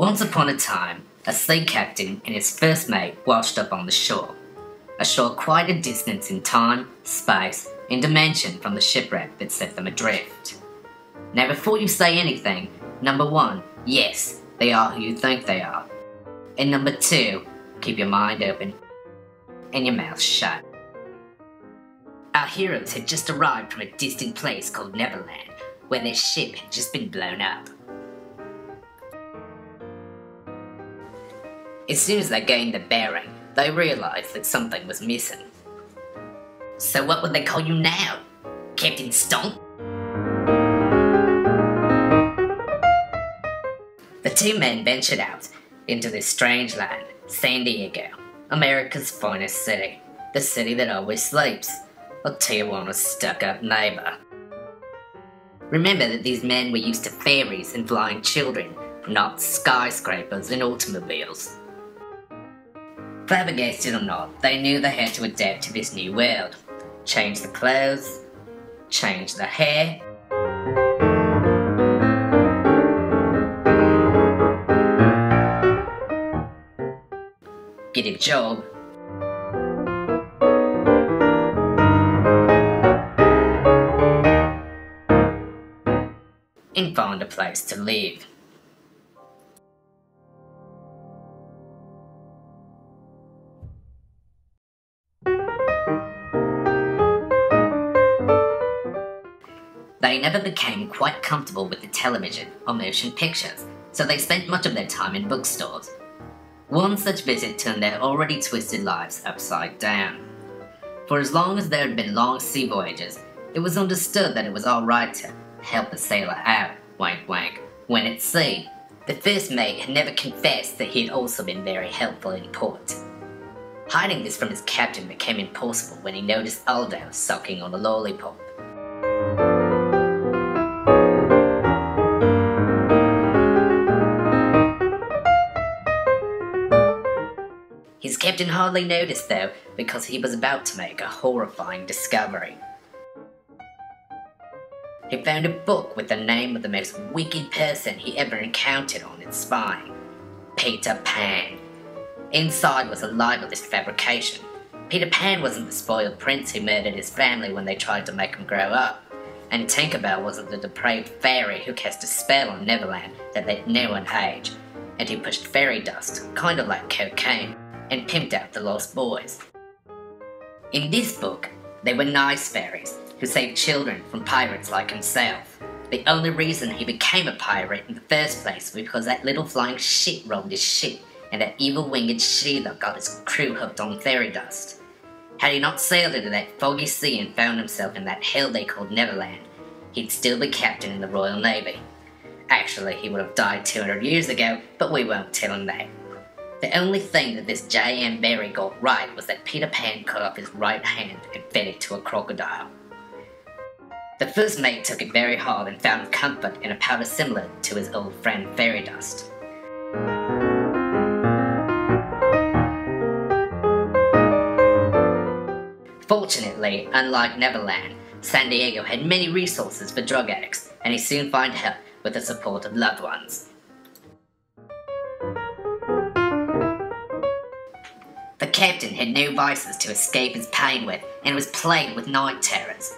Once upon a time, a sea captain and his first mate washed up on the shore. A shore quite a distance in time, space, and dimension from the shipwreck that set them adrift. Now before you say anything, number 1, yes, they are who you think they are. And number 2, keep your mind open and your mouth shut. Our heroes had just arrived from a distant place called Neverland, where their ship had just been blown up. As soon as they gained their bearing, they realised that something was missing. So what would they call you now? Captain Stomp? The two men ventured out into this strange land, San Diego, America's finest city, the city that always sleeps, or Tijuana's stuck-up neighbour. Remember that these men were used to fairies and flying children, not skyscrapers and automobiles. Flabbergasted or not, they knew they had to adapt to this new world. Change the clothes, change the hair, get a job, and find a place to live. They never became quite comfortable with the television or motion pictures, so they spent much of their time in bookstores. One such visit turned their already twisted lives upside down. For as long as there had been long sea voyages, it was understood that it was alright to help a sailor out, wank wank, when at sea. The first mate had never confessed that he had also been very helpful in port. Hiding this from his captain became impossible when he noticed Aldo sucking on a lollipop. His captain hardly noticed though, because he was about to make a horrifying discovery. He found a book with the name of the most wicked person he ever encountered on its spine, Peter Pan. Inside was a libelous fabrication. Peter Pan wasn't the spoiled prince who murdered his family when they tried to make him grow up, and Tinkerbell wasn't the depraved fairy who cast a spell on Neverland that let no one age, and who pushed fairy dust, kind of like cocaine, and pimped out the lost boys. In this book, they were nice fairies who saved children from pirates like himself. The only reason he became a pirate in the first place was because that little flying shit robbed his ship, and that evil winged Sheila got his crew hooked on fairy dust. Had he not sailed into that foggy sea and found himself in that hell they called Neverland, he'd still be captain in the Royal Navy. Actually, he would have died 200 years ago, but we won't tell him that. The only thing that this J.M. Barrie got right was that Peter Pan cut off his right hand and fed it to a crocodile. The first mate took it very hard and found comfort in a powder similar to his old friend fairy dust. Fortunately, unlike Neverland, San Diego had many resources for drug addicts, and he soon found help with the support of loved ones. The captain had no vices to escape his pain with, and was plagued with night terrors.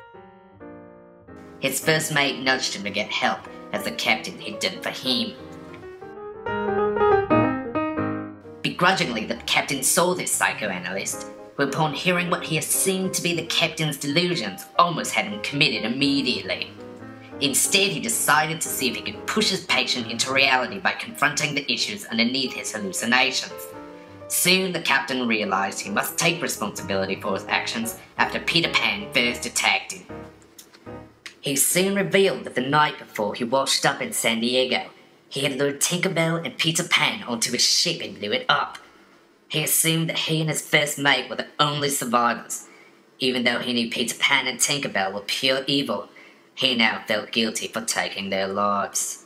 His first mate nudged him to get help, as the captain had done for him. Begrudgingly, the captain saw this psychoanalyst, who upon hearing what he assumed to be the captain's delusions, almost had him committed immediately. Instead, he decided to see if he could push his patient into reality by confronting the issues underneath his hallucinations. Soon the captain realised he must take responsibility for his actions after Peter Pan first attacked him. He soon revealed that the night before he washed up in San Diego, he had lured Tinkerbell and Peter Pan onto his ship and blew it up. He assumed that he and his first mate were the only survivors. Even though he knew Peter Pan and Tinkerbell were pure evil, he now felt guilty for taking their lives.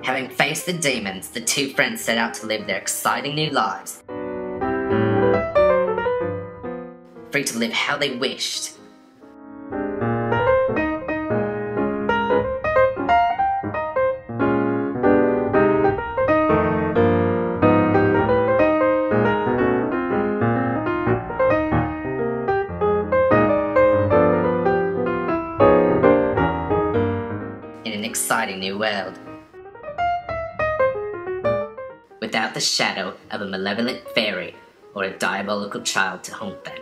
Having faced the demons, the two friends set out to live their exciting new lives, free to live how they wished. world without the shadow of a malevolent fairy or a diabolical child to haunt them.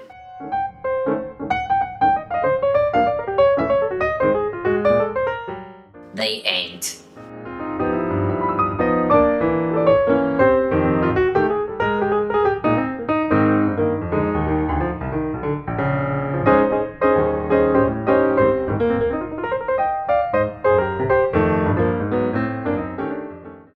The end.